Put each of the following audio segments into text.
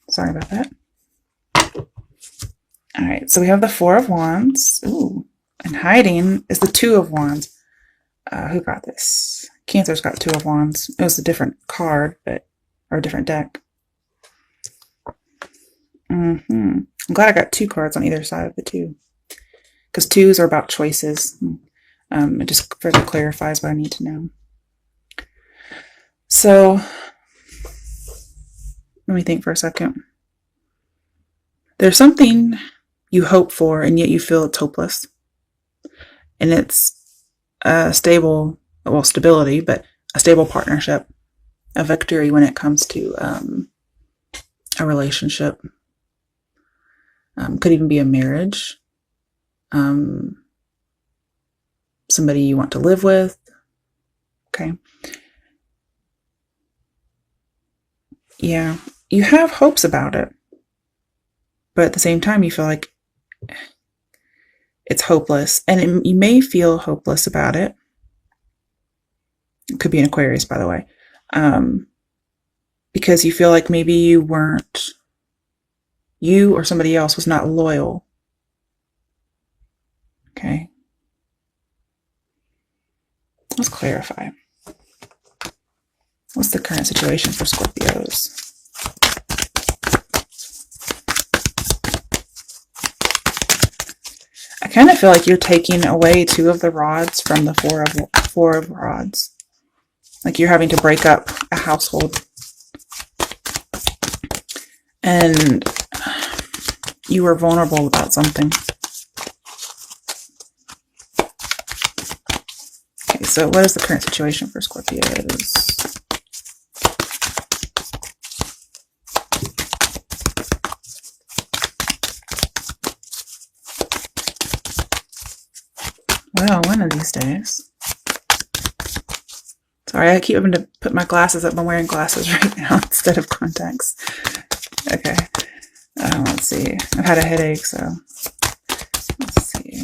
Sorry about that. All right, so we have the Four of Wands. Ooh, and hiding is the Two of Wands. Who got this? Cancer's got Two of Wands. It was a different card, or a different deck. I'm glad I got two cards on either side of the two, because twos are about choices. It just further clarifies what I need to know. So let me think for a second. There's something you hope for, and yet you feel it's hopeless. And it's a stable, well, stability, but a stable partnership, a victory when it comes to a relationship. Could even be a marriage. Somebody you want to live with. Okay. Yeah, you have hopes about it, but at the same time, you feel like it's hopeless, and you may feel hopeless about it. It could be an Aquarius, by the way, because you feel like maybe you or somebody else was not loyal. Okay. Let's clarify. What's the current situation for Scorpios? I kind of feel like you're taking away two of the rods from the four of rods. Like you're having to break up a household. And you were vulnerable about something. Okay, so what is the current situation for Scorpios? Well, one of these days. Sorry, I keep having to put my glasses up. I'm wearing glasses right now instead of contacts. Okay. Let's see. I've had a headache, so let's see.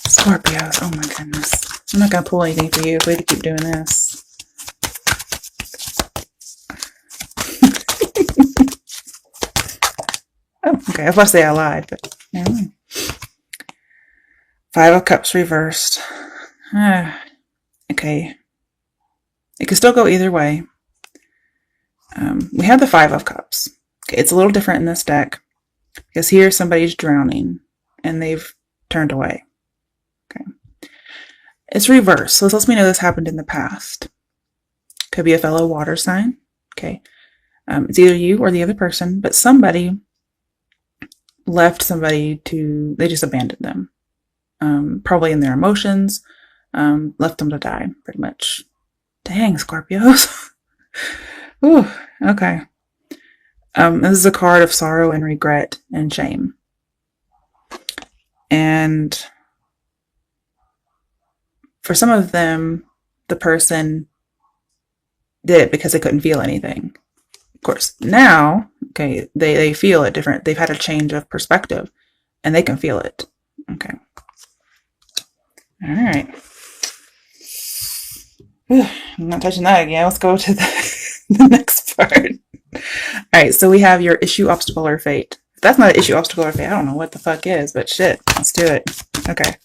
Scorpios. Oh my goodness. I'm not going to pull anything for you. Way to keep doing this. Oh, okay. I was about to say I lied, but never mind. Five of Cups reversed. Okay. It could still go either way. We have the Five of Cups. Okay, it's a little different in this deck because here somebody's drowning and they've turned away. Okay. It's reversed. So this lets me know this happened in the past. Could be a fellow water sign. Okay. It's either you or the other person, but somebody left somebody they just abandoned them. Probably in their emotions, left them to die, pretty much. Dang, Scorpios. Ooh, okay. This is a card of sorrow and regret and shame. And for some of them, the person did it because they couldn't feel anything. Of course, now, okay, they feel it different. They've had a change of perspective and they can feel it. Okay. All right. I'm not touching that again. Let's go to the next part. All right. So we have your issue, obstacle, or fate. If that's not an issue, obstacle, or fate, I don't know what the fuck is, but shit. Let's do it. Okay.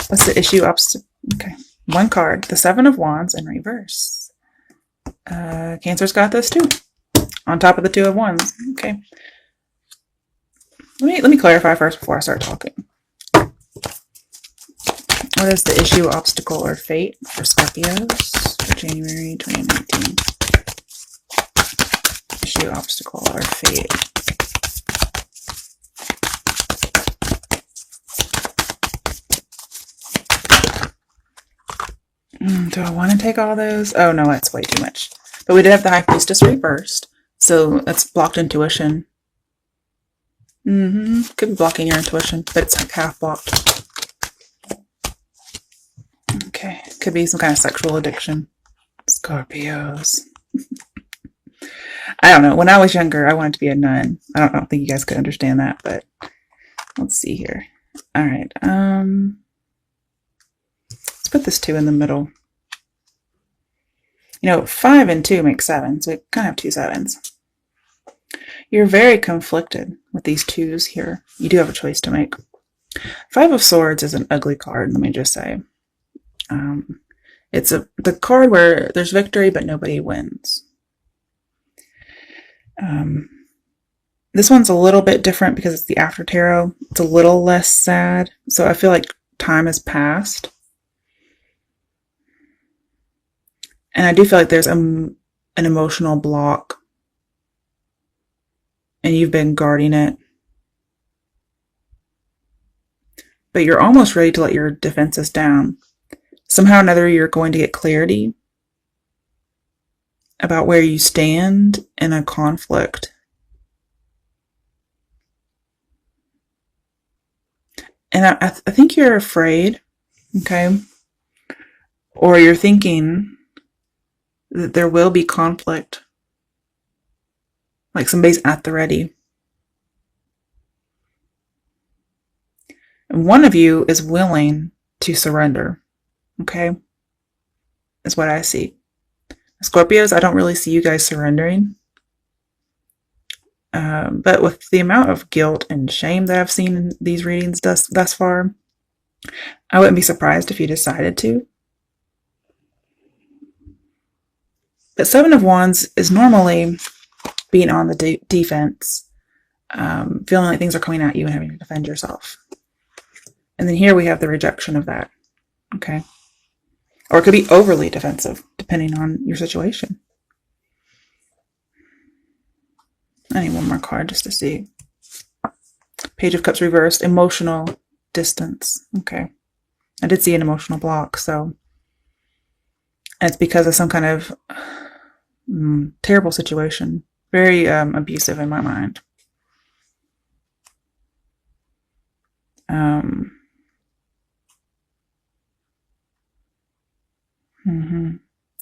What's the issue, obstacle? Okay. One card. The Seven of Wands in reverse. Cancer's got this too. On top of the Two of Wands. Okay. Let me clarify first before I start talking. What is the issue, obstacle, or fate for Scorpios for January 2019? Issue, obstacle, or fate. Do I want to take all those? Oh no, that's way too much. But we did have the High Priestess reversed, so that's blocked intuition. Could be blocking your intuition, but it's like half blocked. Okay, could be some kind of sexual addiction. Scorpios. I don't know. When I was younger, I wanted to be a nun. I don't think you guys could understand that, but let's see here. All right. Let's put this two in the middle. You know, 5 and 2 make 7, so we kind of have 2 sevens. You're very conflicted with these 2s here. You do have a choice to make. 5 of Swords is an ugly card, let me just say. It's the card where there's victory, but nobody wins. This one's a little bit different because it's the after tarot. It's a little less sad, so I feel like time has passed. And I do feel like there's an emotional block, and you've been guarding it. But you're almost ready to let your defenses down. Somehow or another, you're going to get clarity about where you stand in a conflict. And I think you're afraid, okay? Or you're thinking that there will be conflict. Like somebody's at the ready. And one of you is willing to surrender, okay? Is what I see. Scorpios, I don't really see you guys surrendering. But with the amount of guilt and shame that I've seen in these readings thus far, I wouldn't be surprised if you decided to. But 7 of Wands is normally being on the defense, feeling like things are coming at you and having to defend yourself. And then here we have the rejection of that, okay? Or it could be overly defensive, depending on your situation. I need one more card just to see. Page of Cups reversed, emotional distance. Okay. I did see an emotional block, so. And it's because of some kind of terrible situation. Very abusive in my mind.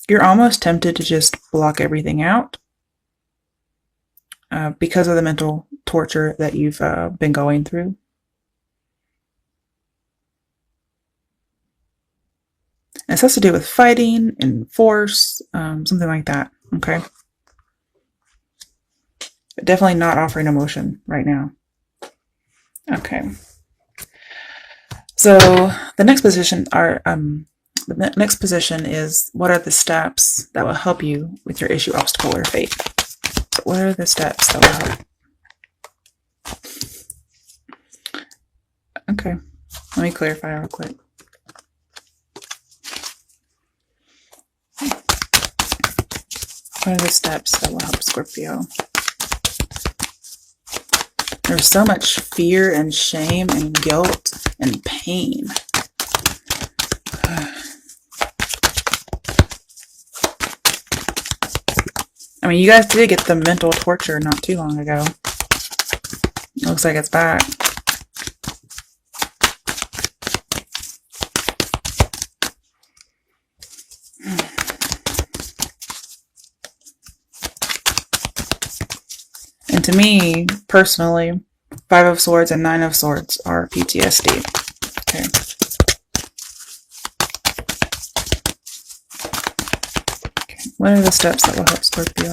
You're almost tempted to just block everything out. Because of the mental torture that you've been going through. And this has to do with fighting and force, something like that, okay? But definitely not offering emotion right now. Okay. So the next position is, what are the steps that will help you with your issue, obstacle, or fate? What are the steps that will help? Okay, let me clarify real quick. What are the steps that will help Scorpio? There's so much fear and shame and guilt and pain. I mean, you guys did get the mental torture not too long ago. Looks like it's back. And to me, personally, 5 of Swords and 9 of Swords are PTSD. Okay. What are the steps that will help Scorpio?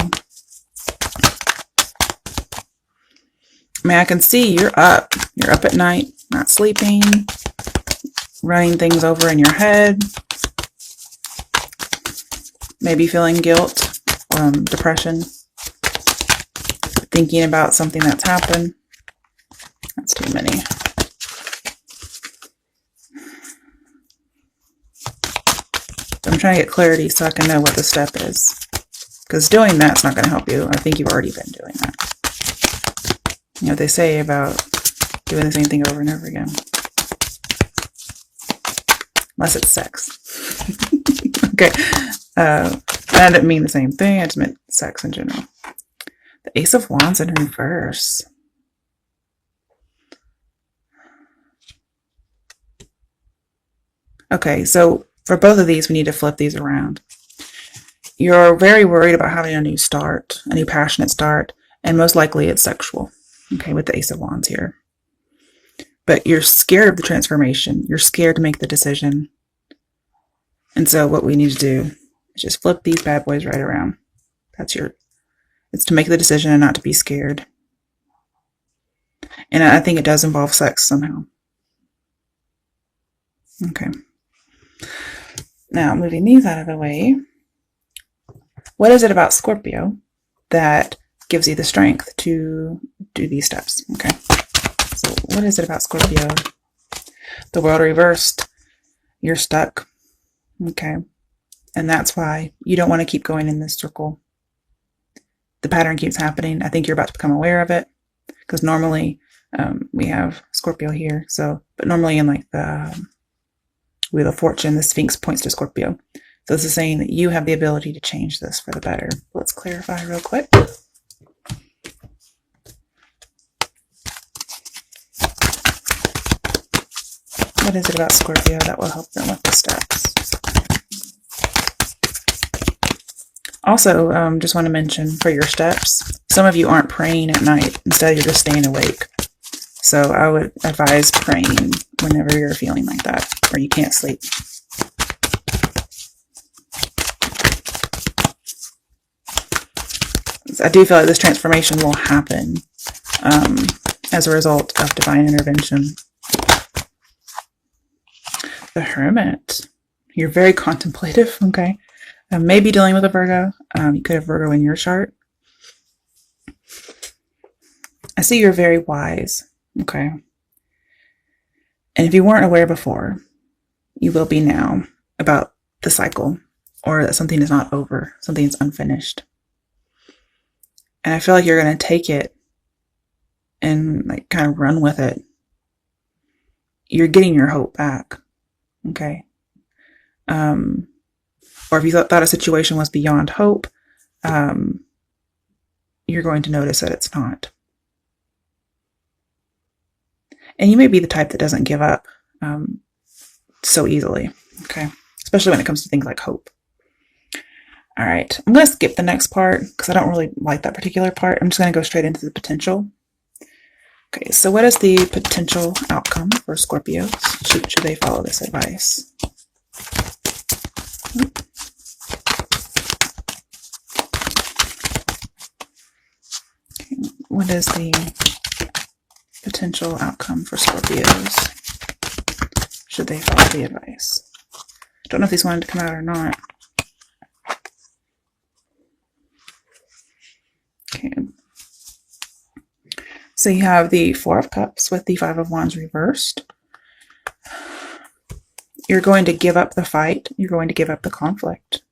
I mean, I can see you're up. You're up at night, not sleeping, running things over in your head, maybe feeling guilt, depression, thinking about something that's happened. That's too many. I'm trying to get clarity so I can know what the step is. Because doing that's not going to help you. I think you've already been doing that. You know what they say about doing the same thing over and over again. Unless it's sex. Okay. I didn't mean the same thing. I just meant sex in general. The Ace of Wands in reverse. Okay, so for both of these, we need to flip these around. You're very worried about having a new start, a new passionate start, and most likely it's sexual, okay, with the Ace of Wands here. But you're scared of the transformation. You're scared to make the decision. And so what we need to do is just flip these bad boys right around. It's to make the decision and not to be scared. And I think it does involve sex somehow. Okay. Now, moving these out of the way. What is it about Scorpio that gives you the strength to do these steps? Okay. So what is it about Scorpio? The world reversed. You're stuck. Okay. And that's why you don't want to keep going in this circle. The pattern keeps happening. I think you're about to become aware of it. Because normally we have Scorpio here. But normally in like the Wheel of Fortune, the Sphinx points to Scorpio. So this is saying that you have the ability to change this for the better. Let's clarify real quick. What is it about Scorpio that will help them with the steps? Also, just want to mention for your steps, some of you aren't praying at night. Instead, you're just staying awake. So I would advise praying whenever you're feeling like that or you can't sleep. I do feel like this transformation will happen as a result of divine intervention. The Hermit. You're very contemplative, okay? Maybe dealing with a Virgo. You could have Virgo in your chart. I see you're very wise, okay? And if you weren't aware before, you will be now about the cycle or that something is not over, something is unfinished. And I feel like you're going to take it and like kind of run with it. You're getting your hope back. Okay. Or if you thought a situation was beyond hope, you're going to notice that it's not. And you may be the type that doesn't give up so easily. Okay. Especially when it comes to things like hope. All right, I'm going to skip the next part because I don't really like that particular part. I'm just going to go straight into the potential. Okay, so what is the potential outcome for Scorpios? Should they follow this advice? Okay, what is the potential outcome for Scorpios? Should they follow the advice? Don't know if these wanted to come out or not. Okay. So you have the Four of Cups with the Five of Wands reversed. You're going to give up the fight. You're going to give up the conflict.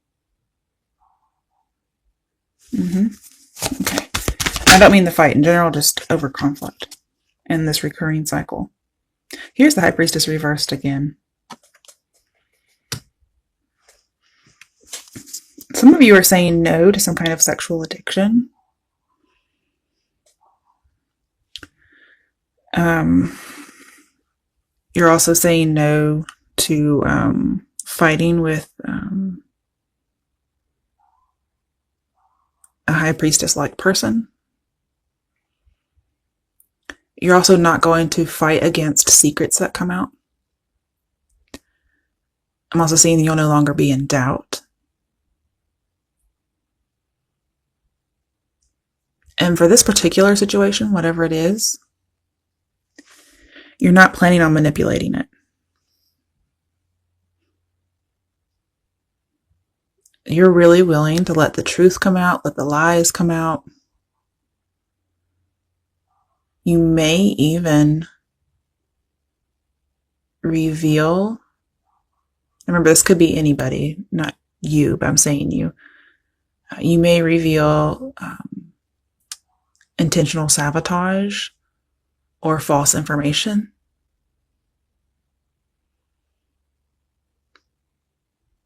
Okay. I don't mean the fight in general, just over conflict in this recurring cycle. Here's the High Priestess reversed again. Some of you are saying no to some kind of sexual addiction. You're also saying no to fighting with a High Priestess-like person. You're also not going to fight against secrets that come out. I'm also seeing you'll no longer be in doubt. And for this particular situation, whatever it is, you're not planning on manipulating it. You're really willing to let the truth come out, let the lies come out. You may even reveal, remember this could be anybody, not you, but I'm saying you. You may reveal intentional sabotage or false information.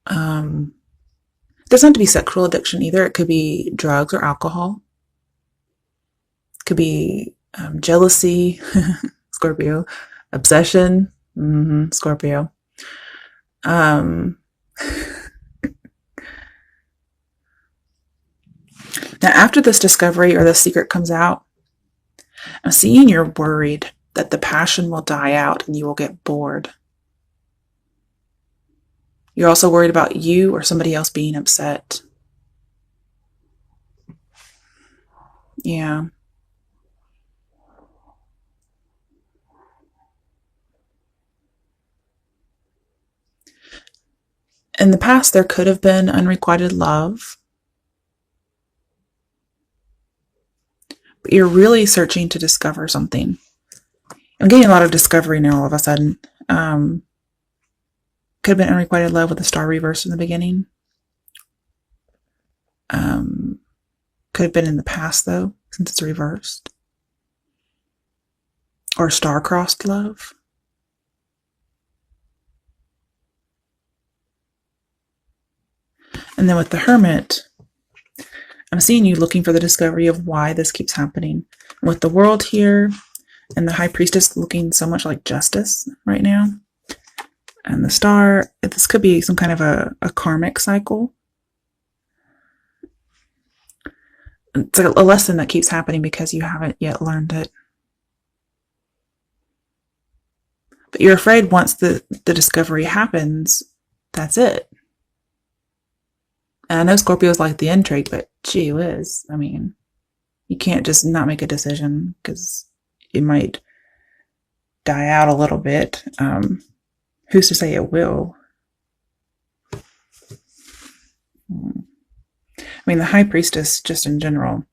Doesn't have to be sexual addiction either. It could be drugs or alcohol. It could be jealousy, Scorpio. Obsession, Scorpio. Now, after this discovery or the secret comes out, I'm seeing you're worried that the passion will die out and you will get bored. You're also worried about you or somebody else being upset. Yeah. In the past, there could have been unrequited love. But you're really searching to discover something. I'm getting a lot of discovery now all of a sudden. Could have been unrequited love with the star reverse in the beginning. Could have been in the past, though, since it's reversed. Or star-crossed love. And then with the Hermit, I'm seeing you looking for the discovery of why this keeps happening. With the World here, and the High Priestess looking so much like justice right now. And the Star, this could be some kind of a karmic cycle. It's like a lesson that keeps happening because you haven't yet learned it. But you're afraid once the discovery happens, that's it. And I know Scorpios like the intrigue, but gee whiz, I mean, you can't just not make a decision because it might die out a little bit. Who's to say it will? I mean, the High Priestess, just in general,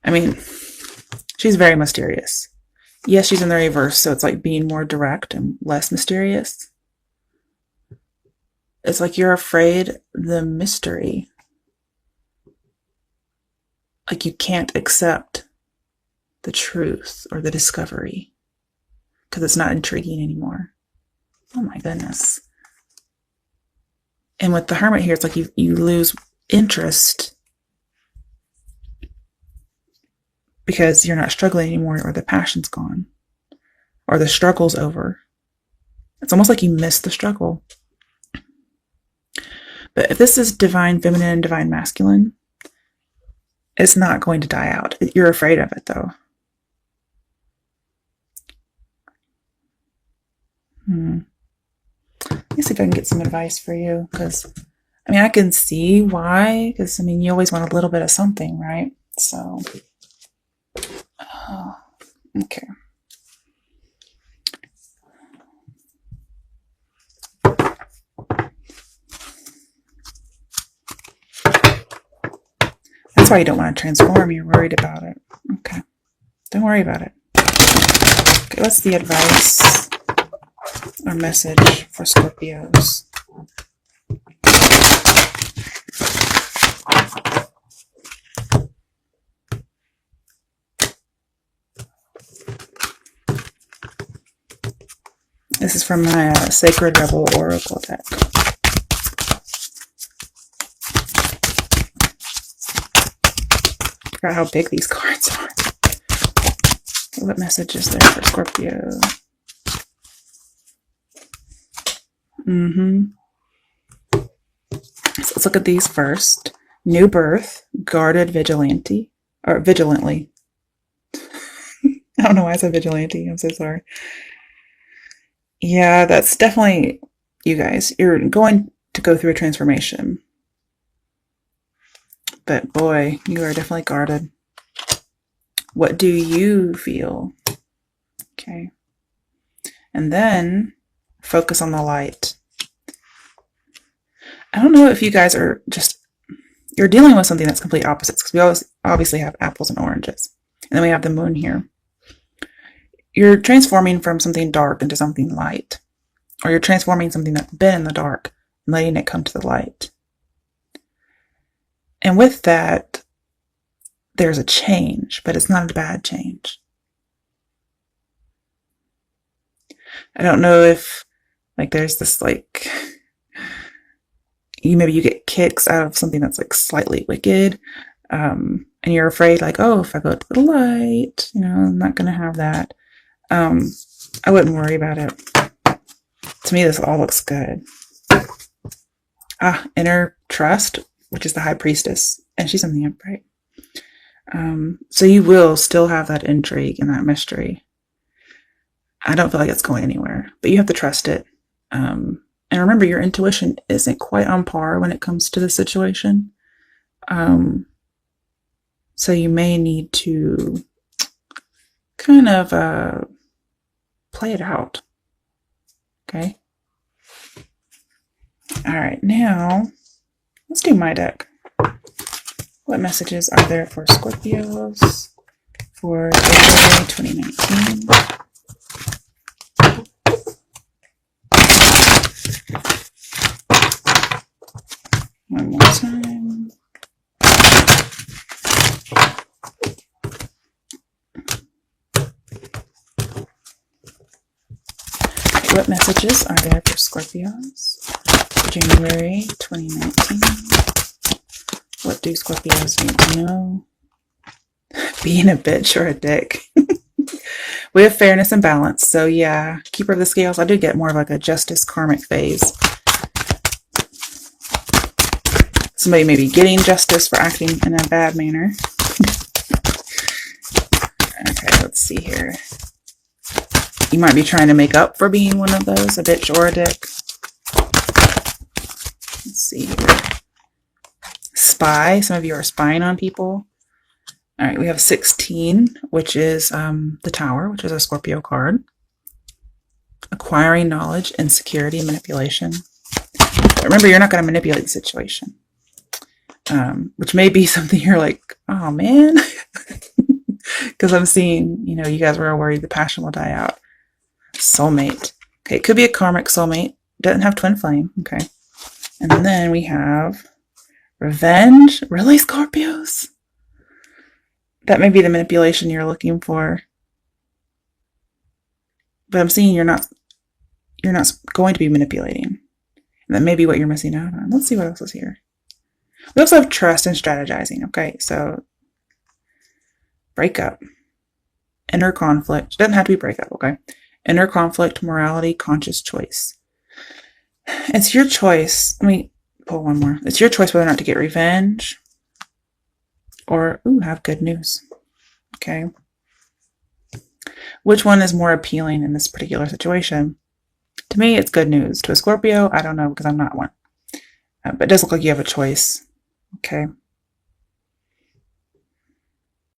I mean, she's very mysterious. Yes, she's in the reverse, so it's like being more direct and less mysterious. It's like you're afraid the mystery. Like you can't accept the truth or the discovery because it's not intriguing anymore. Oh my goodness. And with the Hermit here, it's like you lose interest because you're not struggling anymore, or the passion's gone, or the struggle's over. It's almost like you miss the struggle. But if this is divine feminine and divine masculine, it's not going to die out. You're afraid of it, though. Let me see if I can get some advice for you, because, I mean, I can see why, because, I mean, you always want a little bit of something, right? So, okay. That's why you don't want to transform. You're worried about it. Okay. Don't worry about it. Okay, what's the advice or message for Scorpios? This is from my Sacred Rebel Oracle deck. I forgot how big these cards are. Okay, what message is there for Scorpio? So let's look at these first. New birth, guarded vigilante, or vigilantly. I don't know why I said vigilante. I'm so sorry. Yeah, that's definitely you guys. You're going to go through a transformation. But boy, you are definitely guarded. What do you feel? Okay. And then focus on the light. I don't know if you guys are just, you're dealing with something that's complete opposites, because we always obviously have apples and oranges. And then we have the moon here. You're transforming from something dark into something light. Or you're transforming something that's been in the dark and letting it come to the light. And with that, there's a change, but it's not a bad change. I don't know if, like, there's this, like, maybe you get kicks out of something that's, like, slightly wicked. And you're afraid, like, oh, if I go to the light, you know, I'm not going to have that. I wouldn't worry about it. To me, this all looks good. Inner trust, which is the High Priestess, and she's in the upright. So you will still have that intrigue and that mystery. I don't feel like it's going anywhere, but you have to trust it. And And remember, your intuition isn't quite on par when it comes to the situation. So you may need to kind of play it out. Okay. All right, now let's do my deck. What messages are there for Scorpios for February 2019? One more time. What messages are there for Scorpios for January 2019? What do Scorpios need to know? Being a bitch or a dick. We have fairness and balance. So yeah, Keeper of the Scales. I do get more of like a justice karmic phase. Somebody may be getting justice for acting in a bad manner. Okay, let's see here. You might be trying to make up for being one of those, a bitch or a dick. Let's see here. Spy. Some of you are spying on people. All right, we have 16, which is the Tower, which is a Scorpio card. Acquiring knowledge, insecurity, and manipulation. But remember, you're not going to manipulate the situation. Which may be something you're like, oh man. Because I'm seeing, you know, you guys were worried the passion will die out. Soulmate. Okay, it could be a karmic soulmate. Doesn't have twin flame. Okay. And then we have revenge. Really, Scorpios? That may be the manipulation you're looking for. But I'm seeing you're not going to be manipulating. And that may be what you're missing out on. Let's see what else is here. We also have trust and strategizing. Okay, so breakup. Inner conflict. Doesn't have to be breakup, okay? Inner conflict, morality, conscious choice. It's your choice. Let me pull one more. It's your choice whether or not to get revenge or have good news. Okay. Which one is more appealing in this particular situation? To me, it's good news. To a Scorpio, I don't know because I'm not one. But it does look like you have a choice. Okay.